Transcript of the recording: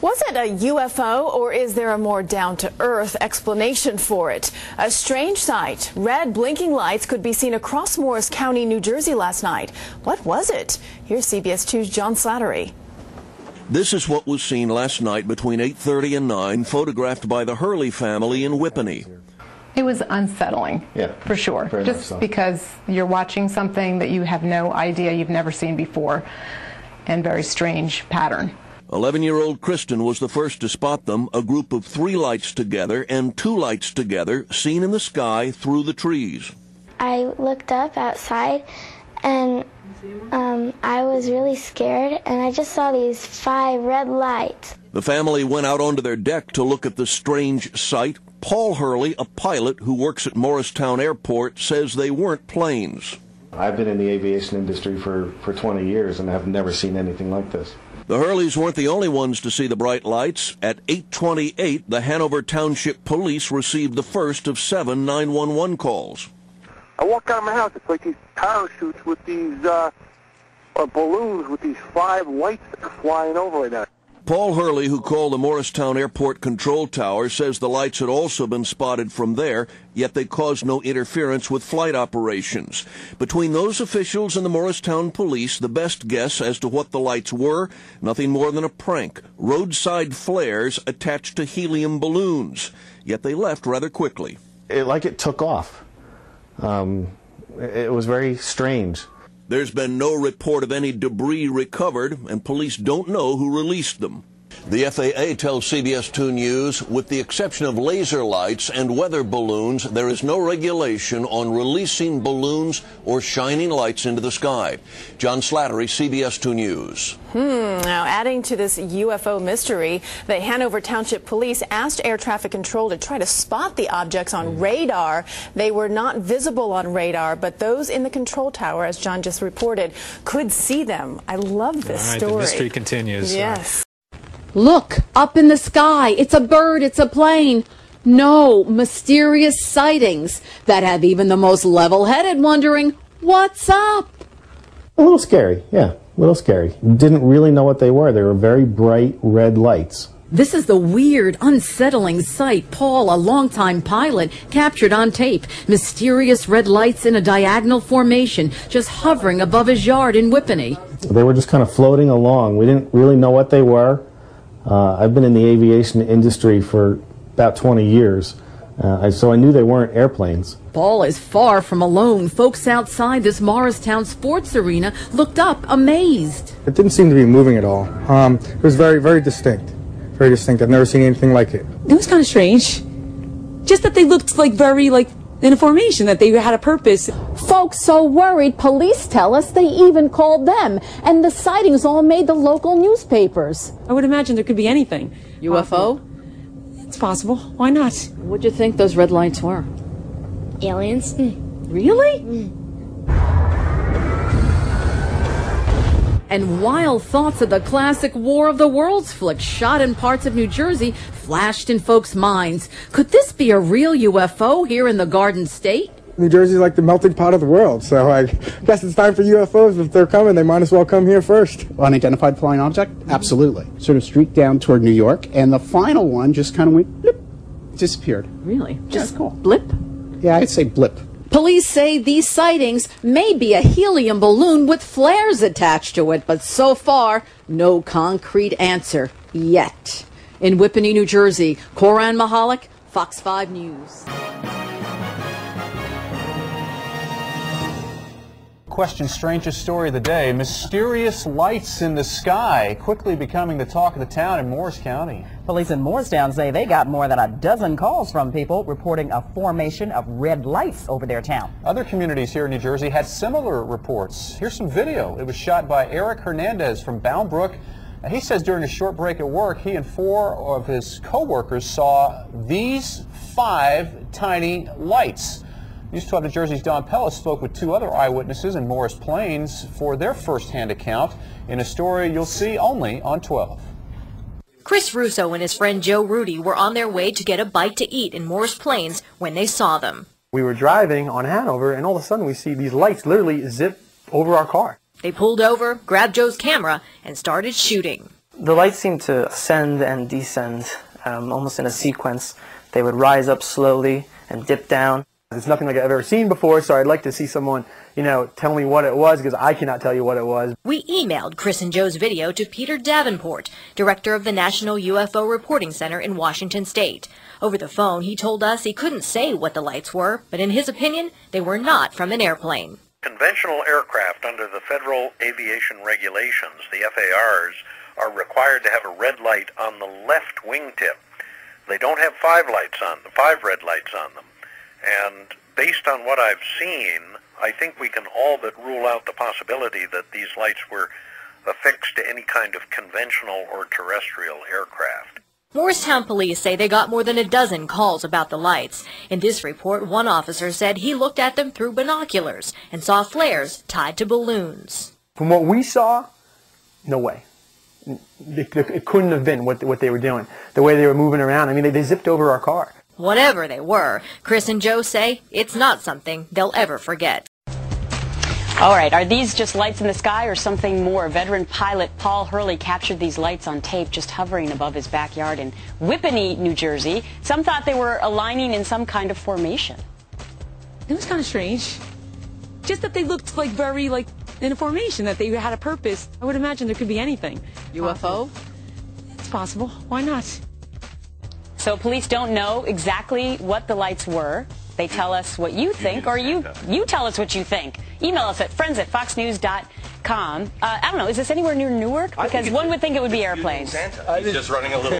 Was it a UFO, or is there a more down-to-earth explanation for it? A strange sight. Red blinking lights could be seen across Morris County, New Jersey last night. What was it? Here's CBS 2's John Slattery. This is what was seen last night between 8:30 and 9, photographed by the Hurley family in Whippany. It was unsettling, for sure, just because you're watching something that you have no idea, you've never seen before, and very strange pattern. 11-year-old Kristen was the first to spot them, a group of 3 lights together and 2 lights together seen in the sky through the trees. I looked up outside and I was really scared, and I just saw these 5 red lights. The family went out onto their deck to look at the strange sight. Paul Hurley, a pilot who works at Morristown Airport, says they weren't planes. I've been in the aviation industry for 20 years and have never seen anything like this. The Hurleys weren't the only ones to see the bright lights. At 8:28, the Hanover Township Police received the first of 7 911 calls. I walk out of my house, it's like these parachutes with these balloons with these 5 lights that are flying over right now. Paul Hurley, who called the Morristown Airport control tower, says the lights had also been spotted from there, yet they caused no interference with flight operations. Between those officials and the Morristown police, the best guess as to what the lights were, nothing more than a prank, roadside flares attached to helium balloons. Yet they left rather quickly. It took off. It was very strange. There's been no report of any debris recovered, and police don't know who released them. The FAA tells CBS 2 News, with the exception of laser lights and weather balloons, there is no regulation on releasing balloons or shining lights into the sky. John Slattery, CBS 2 News. Now, adding to this UFO mystery, the Hanover Township Police asked air traffic control to try to spot the objects on radar. They were not visible on radar, but those in the control tower, as John just reported, could see them. I love this story. The mystery continues. Yes. Look, up in the sky. It's a bird. It's a plane. No, mysterious sightings that have even the most level-headed wondering, what's up? A little scary, yeah, a little scary. Didn't really know what they were. They were very bright red lights. This is the weird, unsettling sight Paul, a longtime pilot, captured on tape. Mysterious red lights in a diagonal formation, just hovering above his yard in Whippany. They were just kind of floating along. We didn't really know what they were. I've been in the aviation industry for about 20 years, so I knew they weren't airplanes. Paul is far from alone. Folks outside this Morristown sports arena looked up, amazed. It didn't seem to be moving at all. It was very, very distinct. Very distinct. I've never seen anything like it. It was kind of strange. Just that they looked very in a formation, that they had a purpose. Folks so worried, police tell us they even called them, and the sightings all made the local newspapers. I would imagine there could be anything. UFO? It's possible. Why not? What'd you think those red lights were? Aliens. Really? And wild thoughts of the classic War of the Worlds flick shot in parts of New Jersey flashed in folks' minds. Could this be a real UFO here in the Garden State? New Jersey's like the melting pot of the world, so I guess it's time for UFOs. If they're coming, they might as well come here first. Unidentified flying object? Absolutely. Sort of streaked down toward New York, and the final one just kind of went blip, disappeared. Really? Just cool. Blip? Yeah, I'd say blip. Police say these sightings may be a helium balloon with flares attached to it, but so far, no concrete answer yet. In Whippany, New Jersey, Koran Mahalik, Fox 5 News. Question strangest story of the day. Mysterious lights in the sky quickly becoming the talk of the town in Morris County. Police in Morristown say they got more than a dozen calls from people reporting a formation of red lights over their town. Other communities here in New Jersey had similar reports. Here's some video. It was shot by Eric Hernandez from Bound Brook. He says during a short break at work, he and 4 of his co-workers saw these 5 tiny lights. News 12 New Jersey's Don Pella spoke with 2 other eyewitnesses in Morris Plains for their first-hand account in a story you'll see only on 12. Chris Russo and his friend Joe Rudy were on their way to get a bite to eat in Morris Plains when they saw them. We were driving on Hanover, and all of a sudden we see these lights literally zip over our car. They pulled over, grabbed Joe's camera, and started shooting. The lights seemed to ascend and descend, almost in a sequence. They would rise up slowly and dip down. It's nothing like I've ever seen before, so I'd like to see someone, tell me what it was, because I cannot tell you what it was. We emailed Chris and Joe's video to Peter Davenport, director of the National UFO Reporting Center in Washington State. Over the phone, he told us he couldn't say what the lights were, but in his opinion, they were not from an airplane. Conventional aircraft under the Federal Aviation Regulations, the FARs, are required to have a red light on the left wingtip. They don't have five red lights on them. And based on what I've seen, I think we can all but rule out the possibility that these lights were affixed to any kind of conventional or terrestrial aircraft. Morristown police say they got more than a dozen calls about the lights. In this report, one officer said he looked at them through binoculars and saw flares tied to balloons. From what we saw, no way. It couldn't have been what they were doing. The way they were moving around, I mean, they zipped over our car. Whatever they were, Chris and Joe say it's not something they'll ever forget. All right, are these just lights in the sky or something more? Veteran pilot Paul Hurley captured these lights on tape just hovering above his backyard in Whippany, New Jersey. Some thought they were aligning in some kind of formation. It was kind of strange. Just that they looked like very, in a formation, that they had a purpose. I would imagine there could be anything. UFO? It's possible. Why not? So police don't know exactly what the lights were. They tell us what you think, or you tell us what you think. Email us at friends@foxnews.com. I don't know, is this anywhere near Newark? Because one would think it would be airplanes. He's just running a little